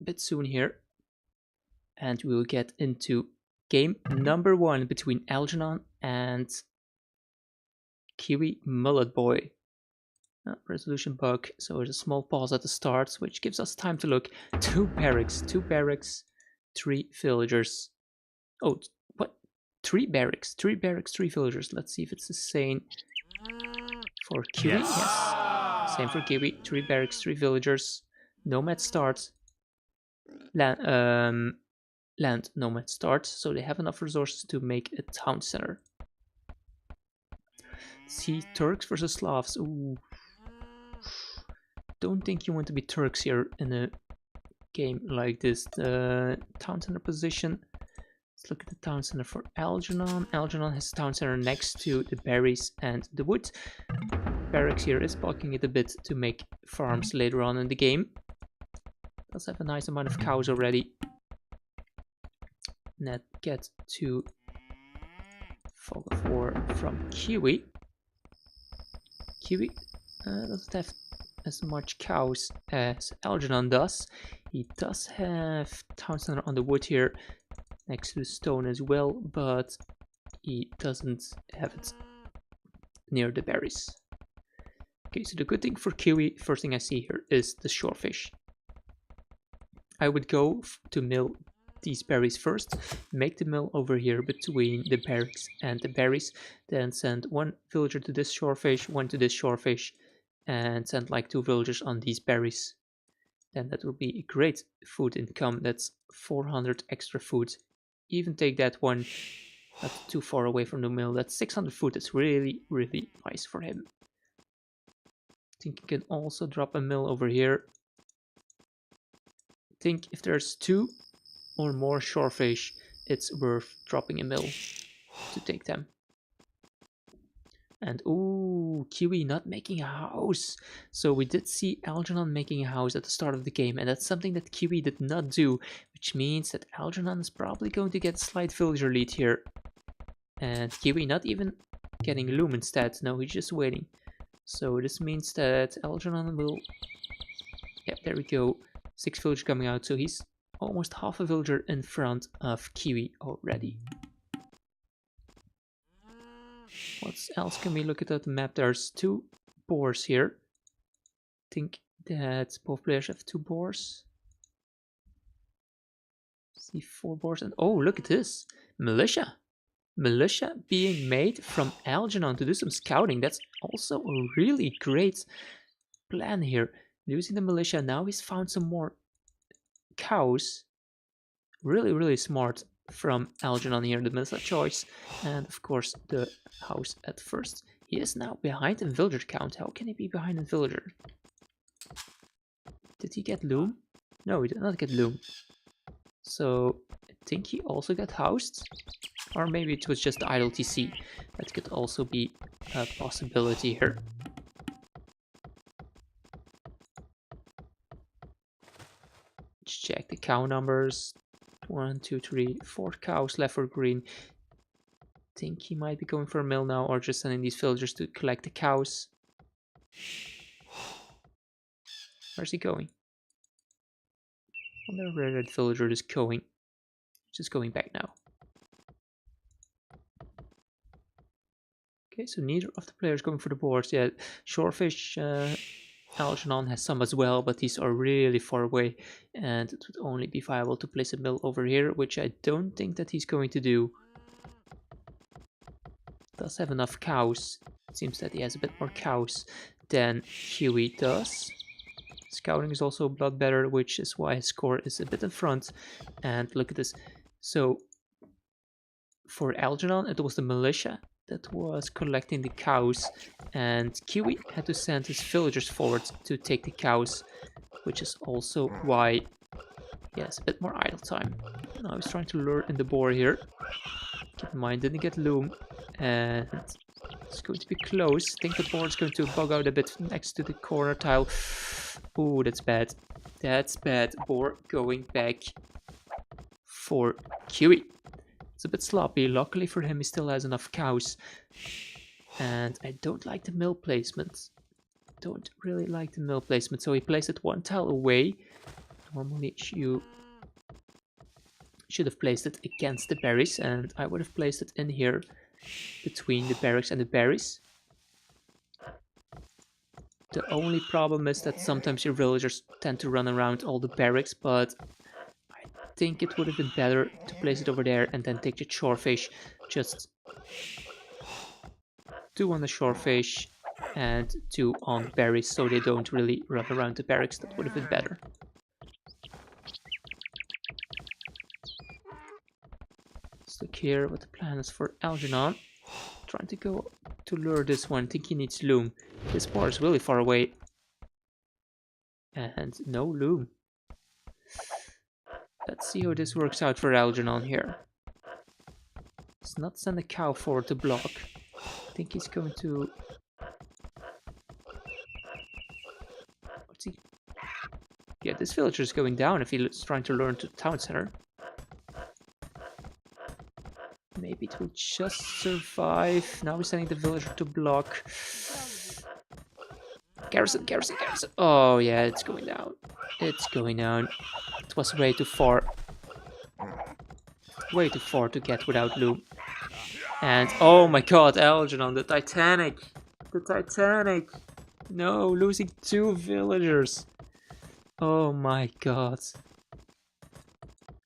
bit soon here. And we will get into game number 1 between Algernon and KiwiMulletboy. Resolution bug, so there's a small pause at the start, which gives us time to look. 2 barracks, 3 villagers. Oh, what? 3 barracks, 3 villagers. Let's see if it's the same for Kiwi. Yes. Same for Kiwi. 3 barracks, 3 villagers. Nomad start. Land nomad start, so they have enough resources to make a town center. See, Turks versus Slavs. Ooh. Don't think you want to be Turks here in a game like this. The town center position. Let's look at the town center for Algernon. Algernon has a town center next to the berries and the wood. Barracks here is blocking it a bit to make farms later on in the game. Does have a nice amount of cows already. Net get to fog of war from Kiwi. Kiwi doesn't have as much cows as Algernon does. He does have town center on the wood here next to the stone as well, but he doesn't have it near the berries. Okay, so the good thing for Kiwi, first thing I see here is the shorefish. I would go to mill these berries first, make the mill over here between the barracks and the berries, then send 1 villager to this shorefish, 1 to this shorefish, and send like 2 villagers on these berries. Then that will be a great food income. That's 400 extra food. Even take that one, not too far away from the mill. That's 600 food. That's really, really nice for him. I think you can also drop a mill over here. I think if there's 2 or more shorefish, it's worth dropping a mill to take them. And ooh, Kiwi not making a house. So we did see Algernon making a house at the start of the game, and that's something that Kiwi did not do, which means that Algernon is probably going to get a slight villager lead here. And Kiwi not even getting loom instead. No, he's just waiting. So this means that Algernon will... Yeah, there we go. 6 villagers coming out, so he's almost half a villager in front of Kiwi already. What else can we look at the map? There's 2 boars here. I think that both players have 2 boars. See 4 boars and oh, look at this. Militia. Militia being made from Algernon to do some scouting. That's also a really great plan here. Using the militia, now he's found some more cows. Really, really smart from Algernon here, the militia choice, and of course the house at first. He is now behind in villager count. How can he be behind in villager? Did he get loom? No, he did not get loom. So I think he also got housed, or maybe it was just the idle TC. That could also be a possibility here. Let's check the cow numbers. 1, 2, 3, 4 cows left for green. Think he might be going for a mill now, or just sending these villagers to collect the cows. Where's he going? I wonder where that villager is going. Just going back now. Okay, so neither of the players going for the boards yet. Shorefish, Algernon has some as well, but these are really far away, and it would only be viable to place a mill over here, which I don't think that he's going to do. Does have enough cows. It seems that he has a bit more cows than Kiwi does. Scouting is also a lot better, which is why his score is a bit in front. And look at this. So for Algernon, it was the militia that was collecting the cows, and Kiwi had to send his villagers forward to take the cows, which is also why he has a bit more idle time. Now he's trying to lure in the boar here. Keep in mind, didn't get loom, and it's going to be close. I think the board is going to bug out a bit next to the corner tile. Ooh, that's bad. That's bad. Boar going back for Kiwi. It's a bit sloppy. Luckily for him, he still has enough cows. And I don't like the mill placement. Don't really like the mill placement. So he placed it 1 tile away. Normally you should have placed it against the berries, and I would have placed it in here between the barracks and the berries. The only problem is that sometimes your villagers tend to run around all the barracks, but I think it would have been better to place it over there and then take the shorefish. Just 2 on the shorefish and 2 on berries, so they don't really run around the barracks. That would have been better. Let's look here what the plan is for Algernon. Trying to go to lure this one. Think he needs loom. This bar is really far away. And no loom. Let's see how this works out for Algernon here. Let's not send a cow forward to block. I think he's going to... What's he... Yeah, this villager is going down if he's trying to lure into the town center. Maybe it will just survive. Now we're sending the villager to block. Garrison, garrison, garrison. Oh yeah, it's going down. It's going down. It was way too far. Way too far to get without loom. And oh my god, Algernon, the Titanic. The Titanic. No, losing 2 villagers. Oh my god.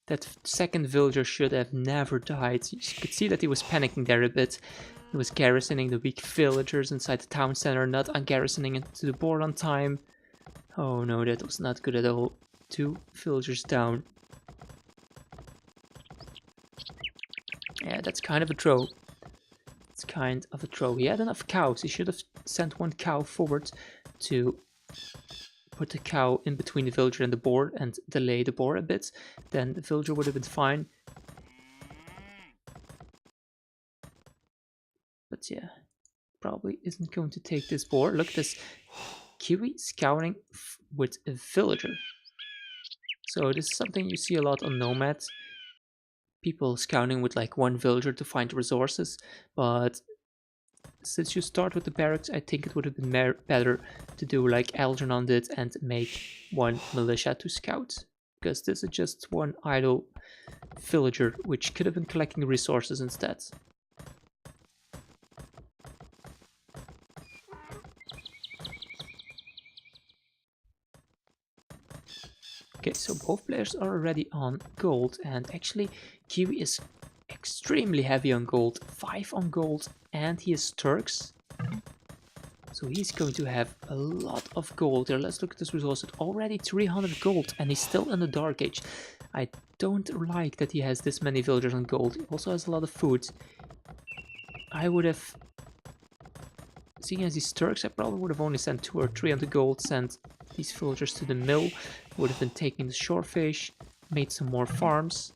That second villager should have never died. You could see that he was panicking there a bit. He was garrisoning the weak villagers inside the town center, not garrisoning into the board on time. Oh no, that was not good at all. 2 villagers down. Yeah, that's kind of a throw. It's kind of a throw. He had enough cows. He should have sent 1 cow forward to put the cow in between the villager and the boar and delay the boar a bit. Then the villager would have been fine. But yeah, probably isn't going to take this boar. Look at this Kiwi scouting with a villager. So this is something you see a lot on Nomad. People scouting with like 1 villager to find resources. But since you start with the barracks, I think it would have been better to do like Algernon did and make 1 militia to scout. Because this is just 1 idle villager, which could have been collecting resources instead. Okay, so both players are already on gold, and actually Kiwi is extremely heavy on gold, 5 on gold, and he is Turks. So he's going to have a lot of gold here. Let's look at this resource. It's already 300 gold, and he's still in the Dark Age. I don't like that he has this many villagers on gold. He also has a lot of food. I would have... Seeing as he's Turks, I probably would have only sent 2 or 3 on the gold, sent these villagers to the mill, would have been taking the shorefish, made some more farms.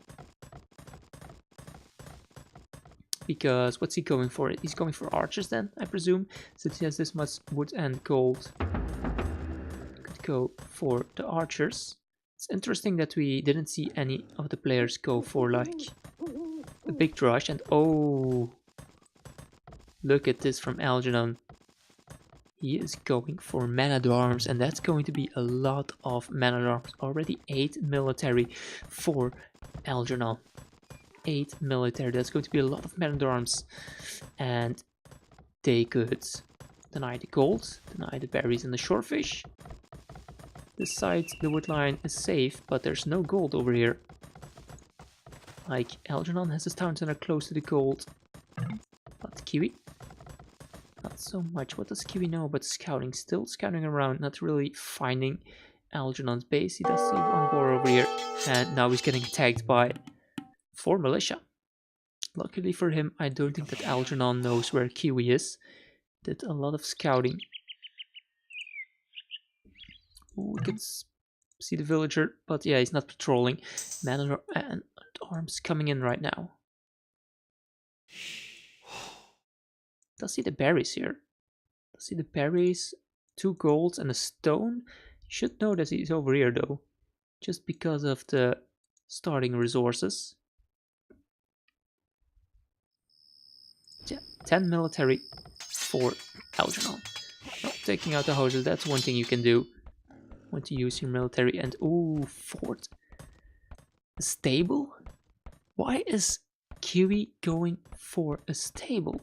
Because what's he going for? He's going for archers then, I presume, since he has this much wood and gold. Could go for the archers. It's interesting that we didn't see any of the players go for like a big rush, and oh, look at this from Algernon. He is going for man-at-arms, and that's going to be a lot of man-at-arms. Already 8 military for Algernon. 8 military, that's going to be a lot of man-at-arms. And they could deny the gold, deny the berries and the shorefish. This side, the wood line is safe, but there's no gold over here. Like, Algernon has his town center close to the gold. But Kiwi? Not so much. What does Kiwi know about scouting? Still scouting around, not really finding Algernon's base. He does see 1 boar over here. And now he's getting attacked by 4 militia. Luckily for him, I don't think that Algernon knows where Kiwi is. Did a lot of scouting. Ooh, we can see the villager, but yeah, he's not patrolling. Man-at-arms coming in right now. Does see the berries here. Does see the berries, 2 golds and a stone. You should know that he's over here though, just because of the starting resources. Yeah, 10 military for Algernon. Not taking out the houses, that's one thing you can do. want to use your military. And ooh, fort. A stable? Why is Kiwi going for a stable?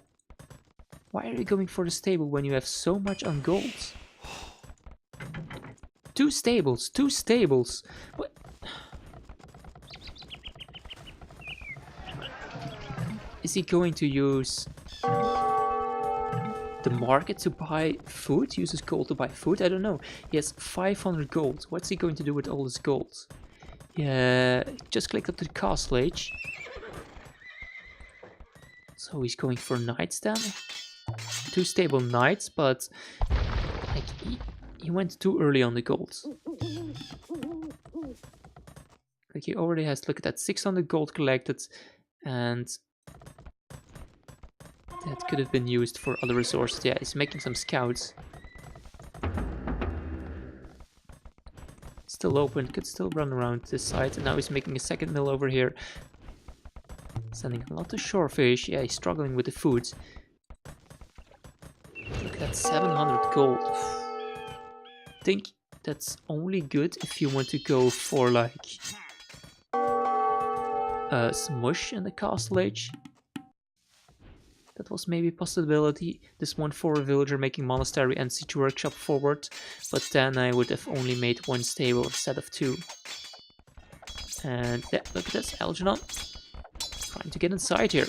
Why are you going for the stable when you have so much on gold? Two stables. What? Is he going to use the market to buy food? Uses gold to buy food? I don't know. He has 500 gold. What's he going to do with all this gold? Yeah, just click up to the castle age. So he's going for knights then. Two stable knights, but like he went too early on the gold. Like he already has, look at that, 600 gold collected, and that could have been used for other resources. Yeah, he's making some scouts. Still open, could still run around this side, and now he's making a second mill over here. Sending a lot of shorefish. Yeah, he's struggling with the food. Look at that, 700 gold. I think that's only good if you want to go for like smush in the castle age. That was maybe a possibility. This one for a villager making monastery and siege workshop forward, but then I would have only made one stable instead of two. And yeah, look at this, Algernon trying to get inside here.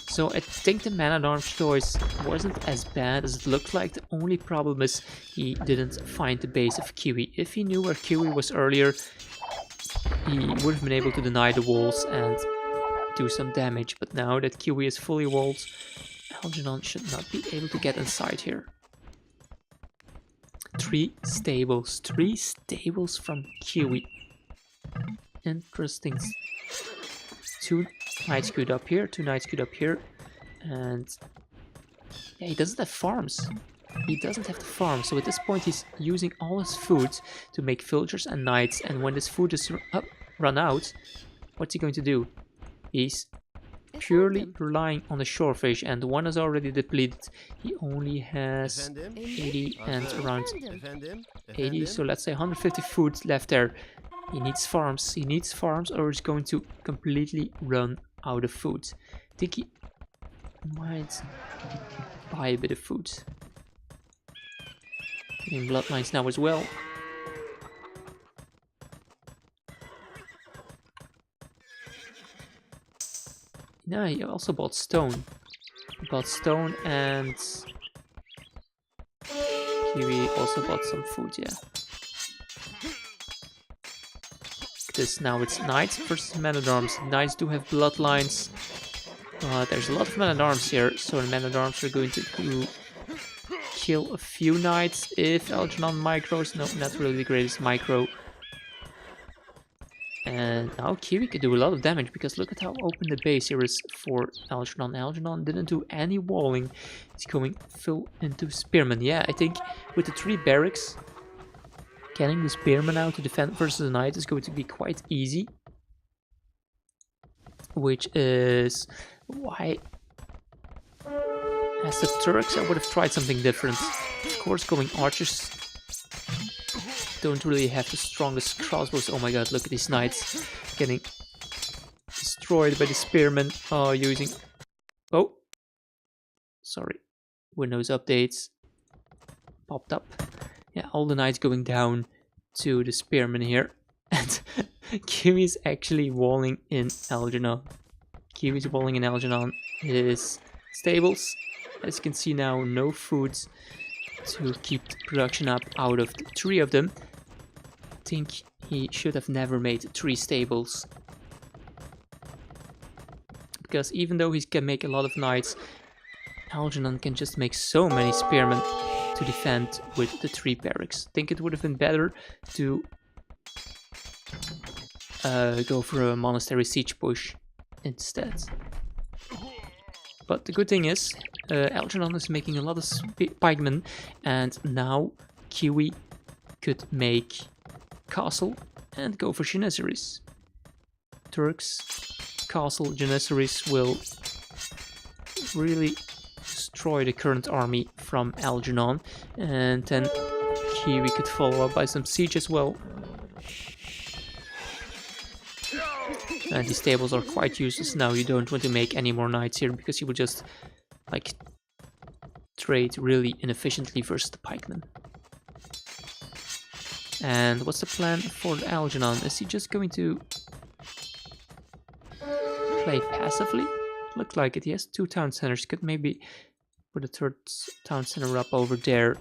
So I think the man-at-arms choice wasn't as bad as it looked like. The only problem is he didn't find the base of Kiwi. If he knew where Kiwi was earlier, he would have been able to deny the walls and do some damage. But now that Kiwi is fully walled, Algernon should not be able to get inside here. Three stables from Kiwi. Interesting. Two knights good up here, and yeah, he doesn't have farms. He doesn't have the farm, so at this point he's using all his food to make villagers and knights, and when this food is run out, what's he going to do? He's purely relying on the shorefish, and one is already depleted. He only has 80 and around 80, so let's say 150 food left there. He needs farms, or he's going to completely run out of food. I think he might buy a bit of food. Getting bloodlines now as well. No, he also bought stone. He bought stone, and Kiwi also bought some food, yeah. This now it's knights versus men-at-arms. Knights do have bloodlines, but there's a lot of men-at-arms here, so the men-at-arms are going to kill a few knights if Algernon micros. No, not really the greatest micro. And now Kiwi could do a lot of damage, because look at how open the base here is for Algernon. Algernon didn't do any walling. He's going full into spearmen. Yeah, I think with the 3 barracks, getting the spearmen out to defend versus the knight is going to be quite easy. Which is why, as the Turks, I would have tried something different. Of course, going archers don't really have the strongest crossbows. Oh my god, look at these knights getting destroyed by the spearmen. Oh, using... Oh! Sorry. Windows updates popped up. Yeah, all the knights going down to the spearmen here. And Kiwi's actually walling in Algernon. Kiwi's walling in Algernon. His stables, as you can see now, no food to keep the production up out of the 3 of them. I think he should have never made 3 stables. Because even though he can make a lot of knights, Algernon can just make so many spearmen to defend with the 3 barracks. I think it would have been better to go for a monastery siege push instead. But the good thing is, Algernon is making a lot of pikemen, and now Kiwi could make castle and go for janissaries. Turks, castle, janissaries will really destroy the current army from Algernon, and then Kiwi could follow up by some siege as well. And these tables are quite useless now. You don't want to make any more knights here because you will just like trade really inefficiently versus the pikemen. And what's the plan for Algernon? Is he just going to play passively? Looks like it. He has 2 town centers. Could maybe put a 3rd town center up over there.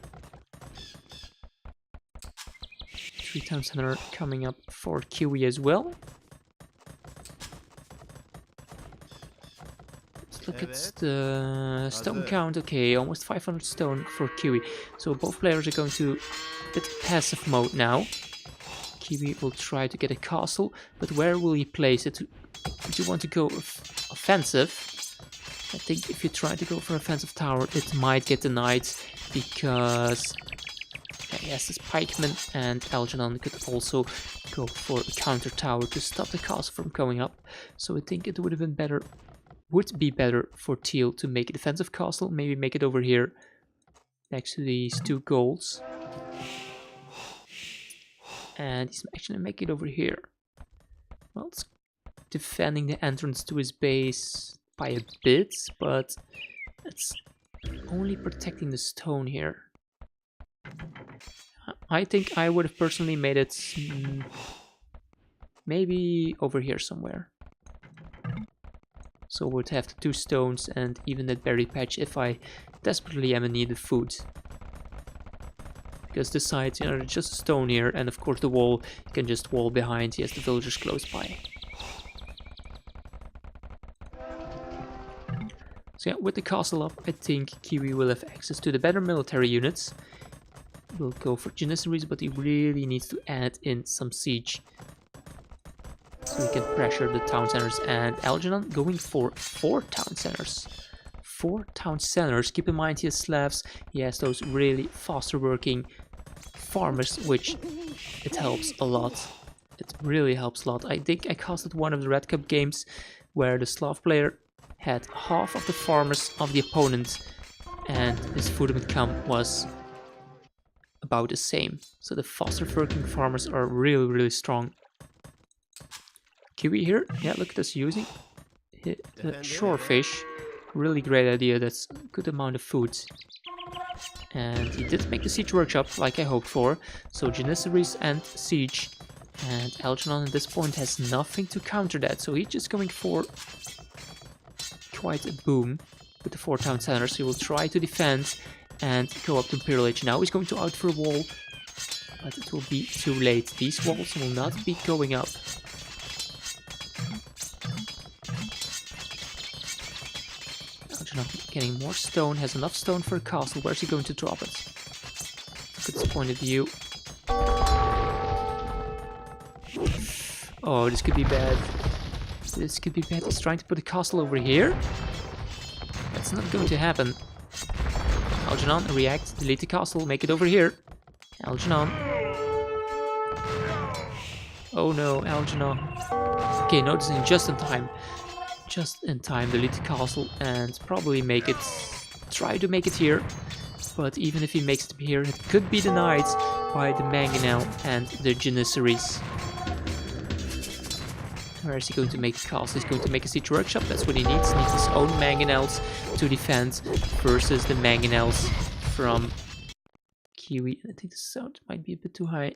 3 town center coming up for Kiwi as well. Let's look at the stone count. Okay, almost 500 stone for Kiwi. So both players are going to a bit passive mode now. Kiwi will try to get a castle, but where will he place it? Do you want to go offensive? I think if you try to go for offensive tower, it might get denied because he has this pikeman, and Algernon could also go for a counter tower to stop the castle from going up. So I think it would be better for Teal to make a defensive castle, maybe make it over here next to these 2 golds. And he's actually make it over here. Well, it's defending the entrance to his base by a bit, but it's only protecting the stone here. I think I would have personally made it maybe over here somewhere. So we'd have the 2 stones and even that berry patch if I desperately am in need of food. Because this side, you know, just a stone here, and of course the wall, you can just wall behind, he has the villagers close by. So yeah, with the castle up, I think Kiwi will have access to the better military units. We'll go for Janissaries, but he really needs to add in some siege. So we can pressure the town centers, and Algernon going for 4 town centers. 4 town centers. Keep in mind he has Slavs, he has those really faster working farmers, which it helps a lot. It really helps a lot. I think I casted one of the Red Cup games where the Slav player had half of the farmers of the opponent and his food income was about the same. So the faster working farmers are really strong. Kiwi here, yeah, look at us using the shorefish. Really great idea, that's a good amount of food. And he did make the siege workshop like I hoped for. So Janissaries and siege. And Algernon at this point has nothing to counter that. So he's just going for quite a boom with the 4 town centers. He will try to defend and go up to Imperial Age. Now he's going to out for a wall. But it will be too late. These walls will not be going up. Getting more stone, has enough stone for a castle. Where's he going to drop it? Look at this point of view. Oh, this could be bad. This could be bad. He's trying to put a castle over here. That's not going to happen. Algernon, react, delete the castle, make it over here. Algernon. Oh no, Algernon. Okay, noticing just in time. Just in time, delete the castle and probably make it, try to make it here. But even if he makes it here, it could be denied by the mangonel and the Janissaries. Where is he going to make a castle? He's going to make a siege workshop, that's what he needs. He needs his own mangonels to defend versus the mangonels from Kiwi. I think the sound might be a bit too high.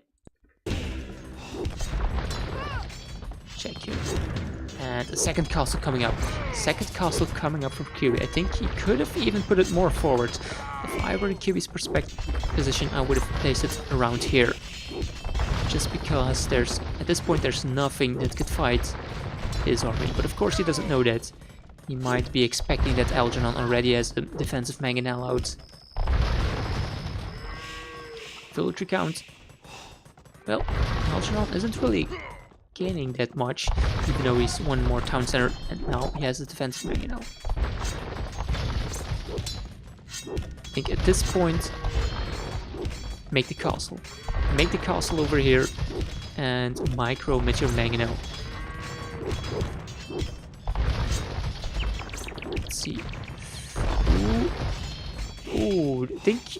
Check here. And a second castle coming up. Second castle coming up from Kiwi. I think he could have even put it more forward. If I were in Kiwi's position, I would have placed it around here. Just because there's, at this point, there's nothing that could fight his army. But of course he doesn't know that. He might be expecting that Algernon already has a defensive mangonel out. Villager count. Well, Algernon isn't really gaining that much, even though he's one more town center, and now he has a defensive mangonel. I think at this point, make the castle. Make the castle over here, and micro with your mangonel. Let's see. Ooh, I think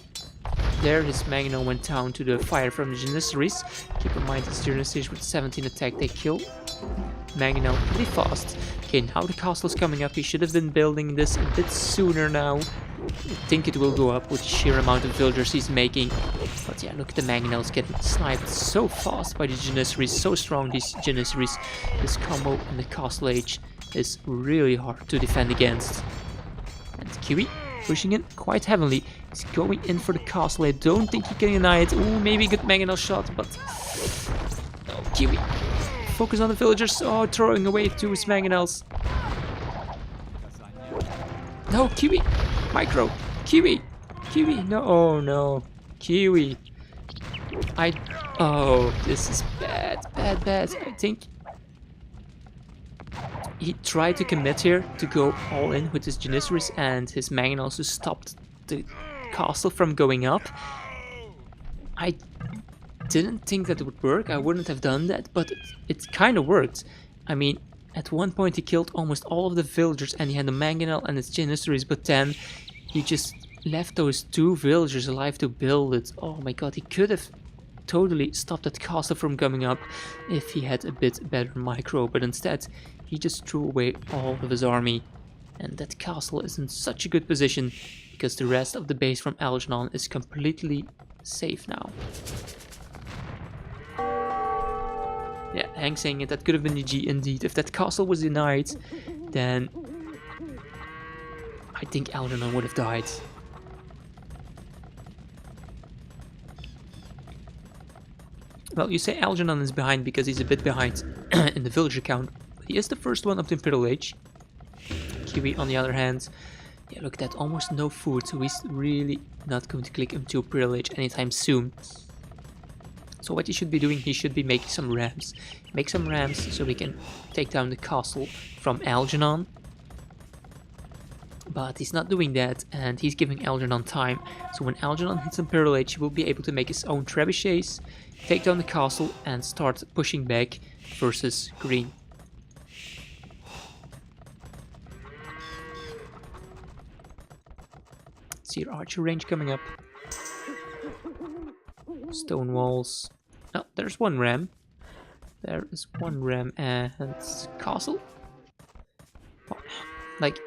there. His Magno went down to the fire from the Janissaries. Keep in mind, his Janissaries with 17 attack, they kill Magno pretty fast. Okay, now the castle's coming up. He should have been building this a bit sooner now. I think it will go up with the sheer amount of villagers he's making. But yeah, look at the Magnos getting sniped so fast by the Janissaries. So strong, these Janissaries. This combo in the castle age is really hard to defend against. And Kiwi pushing in quite heavily. He's going in for the castle. I don't think he can deny it. Ooh, maybe a good Magno shot, but... Oh, Kiwi. Focus on the villagers. Oh, throwing away to his Magnos. No, Kiwi. Micro. Kiwi. Kiwi. No, oh no. Kiwi. Oh, this is bad. Bad, bad. I think he tried to commit here to go all in with his Janissaries, and his Magnos stopped the castle from going up. I didn't think that it would work. I wouldn't have done that, but it kind of worked. I mean, at one point he killed almost all of the villagers and he had the Mangonel and his Janissaries, but then he just left those 2 villagers alive to build it. Oh my god, he could have totally stopped that castle from coming up if he had a bit better micro, but instead he just threw away all of his army. And that castle is in such a good position because the rest of the base from Algernon is completely safe now. Yeah, Hank saying it, that could have been the G indeed. If that castle was denied, then I think Algernon would have died. Well, you say Algernon is behind because he's a bit behind in the villager count. But he is the first one of the Imperial Age. Kiwi, on the other hand, yeah, look at that, almost no food, so he's really not going to click into Imperial Age anytime soon. So what he should be doing, he should be making some rams. Make some rams so we can take down the castle from Algernon. But he's not doing that, and he's giving Algernon time. So when Algernon hits Imperial Age, he will be able to make his own trebuchets, take down the castle, and start pushing back versus Green. See your archer range coming up. Stone walls. Oh, there's one ram. There is one ram and castle. Like,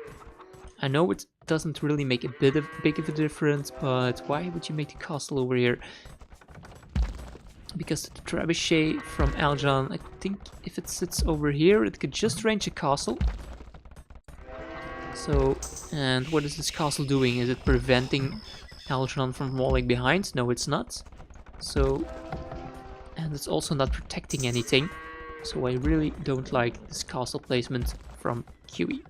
I know it doesn't really make a big of a difference, but why would you make the castle over here? Because the trebuchet from Algernon, I think if it sits over here, it could just range a castle. So, and what is this castle doing? Is it preventing Algernon from falling behind? No, it's not. So, and it's also not protecting anything. So I really don't like this castle placement from Kiwi.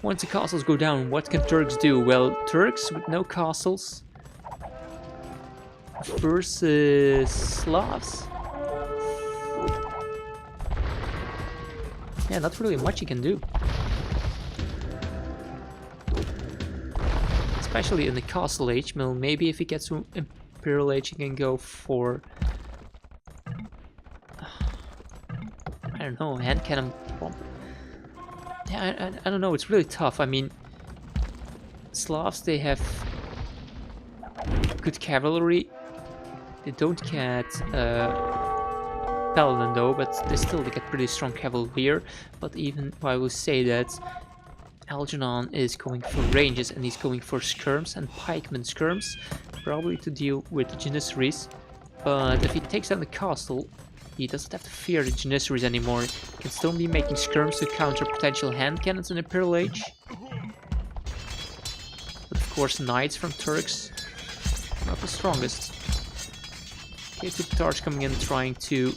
Once the castles go down, what can Turks do? Well, Turks with no castles versus Slavs. Yeah, not really much you can do. Especially in the castle age. Well, maybe if he gets to Imperial Age, he can go for... I don't know, hand cannon bomb. Yeah, I don't know, it's really tough. I mean, Slavs, they have good cavalry. They don't get paladin though, but they get pretty strong cavalry here. But even I will say that Algernon is going for ranges and he's going for skirms and pikemen skirms, probably to deal with the Janissaries. But if he takes down the castle, he doesn't have to fear the Janissaries anymore. He can still be making skirms to counter potential hand cannons in Imperial Age. But of course, knights from Turks, not the strongest. Okay, 2 Tatars coming in, trying to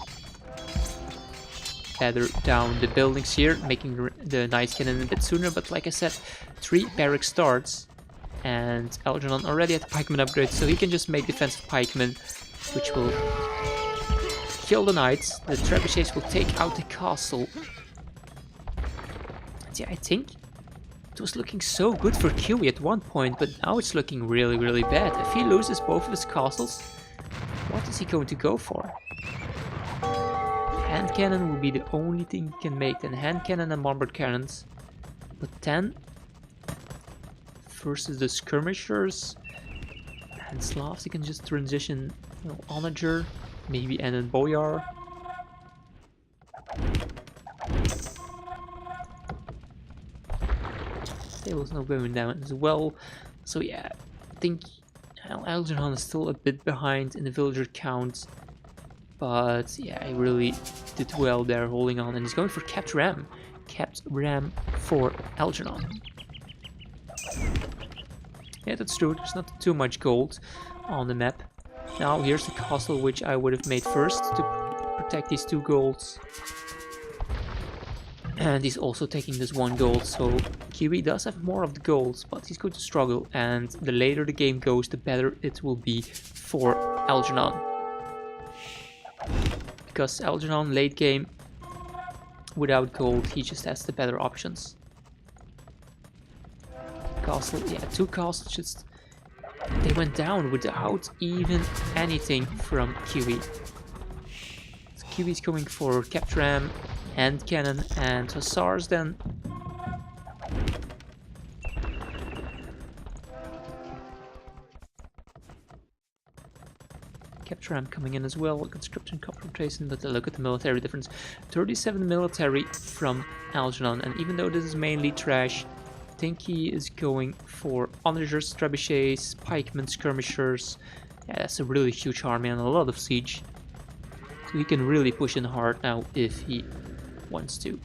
feather down the buildings here, making the knights cannon a bit sooner. But like I said, 3 barrack starts, and Algernon already had the pikeman upgrade, so he can just make defensive pikemen, which will kill the knights. The trebuchets will take out the castle. And yeah, I think it was looking so good for Kiwi at one point, but now it's looking really, really bad. If he loses both of his castles, what is he going to go for? Hand cannon will be the only thing he can make, then hand cannon and bombard cannons. But then versus the skirmishers. And Slavs, you can just transition, you know, Onager, maybe, and then Boyar. Table's not going down as well. So yeah, I think Algernon is still a bit behind in the villager count. But yeah, he really did well there, holding on. And he's going for Capt Ram. Capt Ram for Algernon. Yeah, that's true. There's not too much gold on the map. Now here's the castle, which I would have made first to protect these 2 golds. And he's also taking this 1 gold, so Kiwi does have more of the golds, but he's going to struggle. And the later the game goes, the better it will be for Algernon. Because Algernon late game, without gold, he just has the better options. Castle, yeah, 2 castles just, they went down without even anything from Kiwi. So Kiwi's going for Capt Ram and Cannon and Hussars then. Capt Ram coming in as well, conscription confrontation, but look at the military difference. 37 military from Algernon, and even though this is mainly trash, I think he is going for onagers, trebuchets, pikemen, skirmishers. Yeah, that's a really huge army and a lot of siege. So he can really push in hard now if he wants to.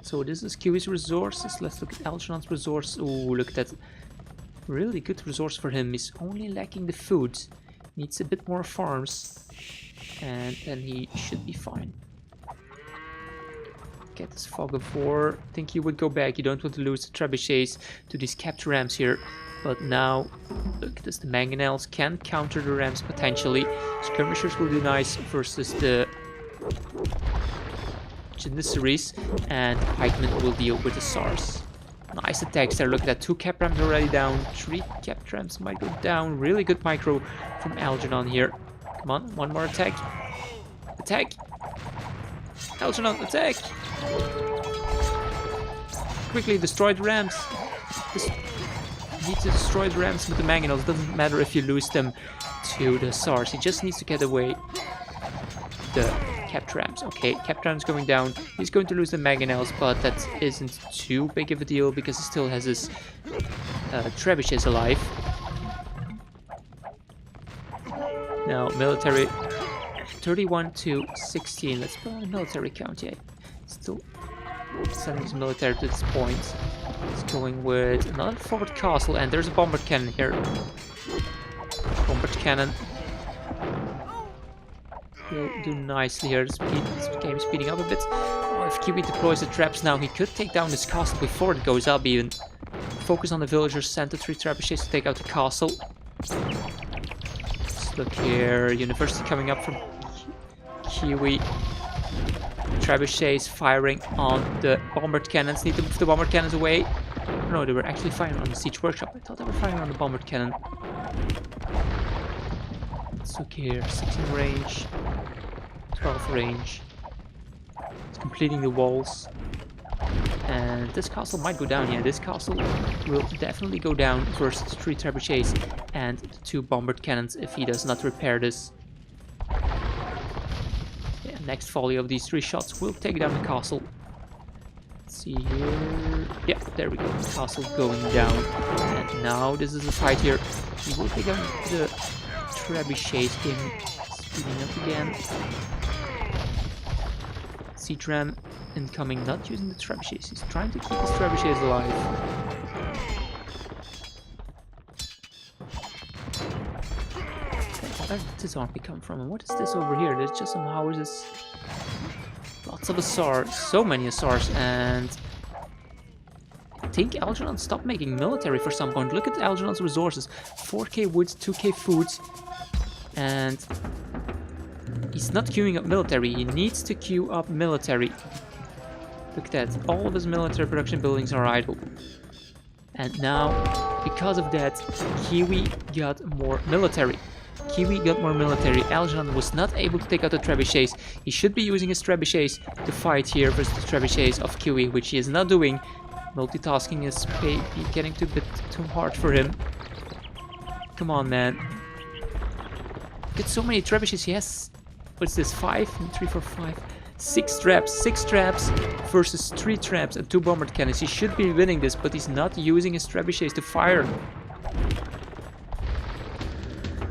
So this is Kiwi's resources. Let's look at Algernon's resource. Oh, look at that. Really good resource for him. He's only lacking the food. Needs a bit more farms. And then he should be fine. Get this fog of war. Think he would go back. You don't want to lose the trebuchets to these Capt Rams here. But now, look at this. The mangonels can counter the rams potentially. Skirmishers will do nice versus the Janissaries. And pikemen will deal with the SARS. Nice attacks there. Look at that. 2 Capt Rams already down. 3 Capt Rams might go down. Really good micro from Algernon here. Come on, 1 more attack. Attack! Algernon, attack! Quickly destroy the rams. Need to destroy the rams with the mangonels. Doesn't matter if you lose them to the SARS. He just needs to get away the Capt Rams. Okay, Capt Rams going down. He's going to lose the mangonels, but that isn't too big of a deal because he still has his trebuchets alive. Now, military 31 to 16. Let's put on the military count. Yeah, still sending his military to this point. He's going with another forward castle, and there's a bombard cannon here. Bombard cannon will do nicely here. This game is speeding up a bit. Oh, if Kiwi deploys the traps now, he could take down this castle before it goes up even. Focus on the villagers, send the 3 trebuchets to take out the castle. Let's look here. University coming up from Kiwi. Trebuchets firing on the bombard cannons. Need to move the bombard cannons away. No, they were actually firing on the siege workshop. I thought they were firing on the bombard cannon. Let's look here. 16 range, 12 range. It's completing the walls. And this castle might go down. Yeah, this castle will definitely go down versus 3 trebuchets and the 2 bombard cannons if he does not repair this. Yeah, next volley of these 3 shots will take down the castle. Let's see here. Yeah, there we go. The castle going down. And now this is the fight here. He will take down the trebuchets. Speeding up again. Siege ram incoming, not using the trebuchets. He's trying to keep his trebuchets alive. Where did this army come from? And what is this over here? There's just some houses. Lots of Asars. So many Asars. And I think Algernon stopped making military for some point. Look at Algernon's resources. 4k wood, 2k food. And he's not queuing up military. He needs to queue up military. Look at that. All of his military production buildings are idle. And now, because of that, Kiwi got more military. Kiwi got more military. Algernon was not able to take out the trebuchets. He should be using his trebuchets to fight here versus the trebuchets of Kiwi, which he is not doing. Multitasking is maybe getting a bit too hard for him. Come on, man. Get so many trebuchets. He has, what's this, 5? 3, 4, 5, 6 traps. 6 traps versus 3 traps and 2 bombard cannons. He should be winning this, but he's not using his trebuchets to fire.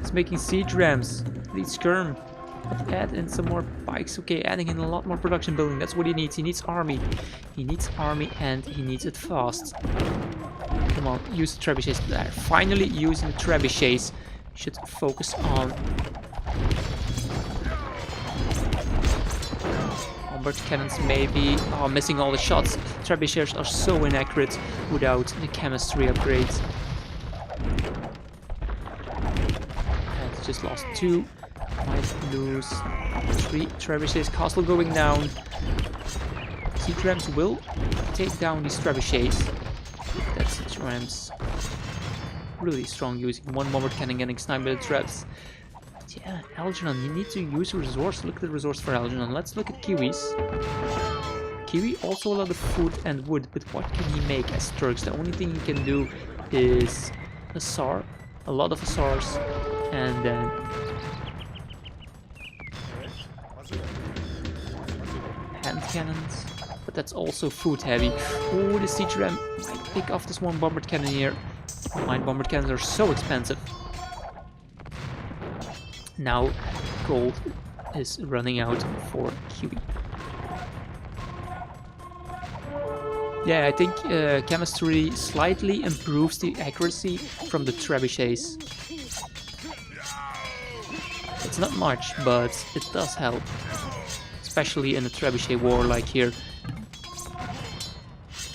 He's making siege rams. Lead skirm. But add in some more pikes. Okay, adding in a lot more production building. That's what he needs. He needs army. He needs army and he needs it fast. Come on, use the trebuchets. There, finally using the trebuchets. Should focus on bombard cannons maybe. Oh, missing all the shots. Trebuchets are so inaccurate without the chemistry upgrades. And just lost 2. Might lose 3 trebuchets. Castle going down. Siege rams will take down these trebuchets. That's siege rams. Really strong using 1 bombard cannon getting sniped by the traps. But yeah, Algernon, you need to use resource. Look at the resource for Algernon. Let's look at Kiwis. Kiwi also a lot of food and wood, but what can he make as Turks? The only thing he can do is a SAR, a lot of SARs, and then hand cannons. But that's also food heavy. Oh, the siege ram might pick off this 1 bombard cannon here. Mine bombard cannons are so expensive. Now gold is running out for Kiwi. Yeah, I think chemistry slightly improves the accuracy from the trebuchets. It's not much, but it does help. Especially in a trebuchet war like here.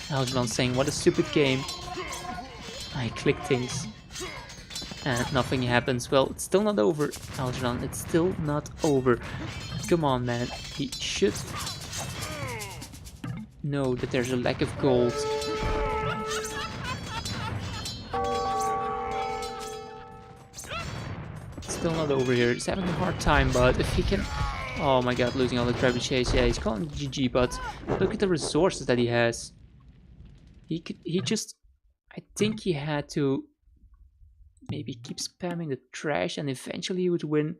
Algernon saying, what a stupid game. I click things and nothing happens. Well, it's still not over, Algernon. It's still not over. Come on, man. He should know that there's a lack of gold. It's still not over here. He's having a hard time, but if he can... Oh my god, losing all the trebuchets. Yeah, he's calling GG, but look at the resources that he has. He just... I think he had to maybe keep spamming the trash and eventually he would win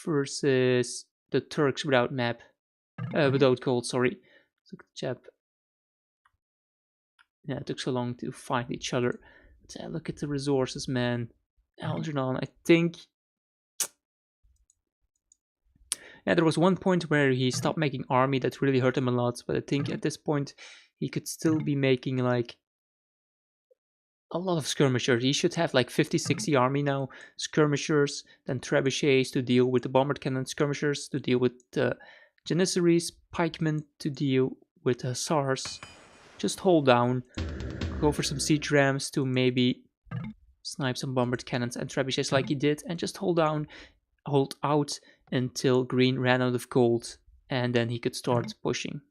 versus the Turks without map. Without gold, sorry. Look at the chap. Yeah, it took so long to find each other. But, look at the resources, man. Algernon, I think... Yeah, there was one point where he stopped making army that really hurt him a lot. But I think at this point he could still be making like a lot of skirmishers. He should have like 50-60 army now. Skirmishers, then trebuchets to deal with the bombard cannon, skirmishers to deal with the janissaries, pikemen to deal with the SARs. Just hold down, go for some siege rams to maybe snipe some bombard cannons and trebuchets like he did, and just hold down, hold out until green ran out of gold, and then he could start pushing.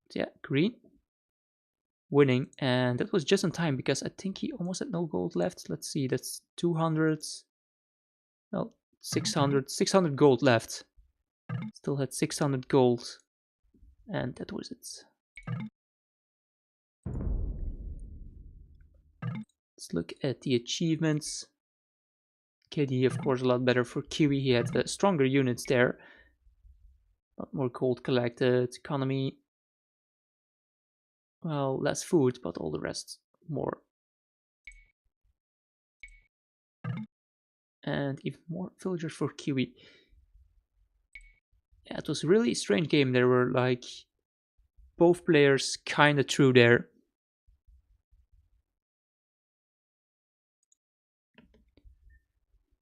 So yeah, green winning, and that was just in time because I think he almost had no gold left. Let's see, that's 200, no, 600 gold left. Still had 600 gold, and that was it. Let's look at the achievements. KD, of course, a lot better for Kiwi. He had stronger units there. A lot more gold collected, economy. Well, less food, but all the rest more. And even more villagers for Kiwi. Yeah, it was really a strange game. There were like both players kind of through there.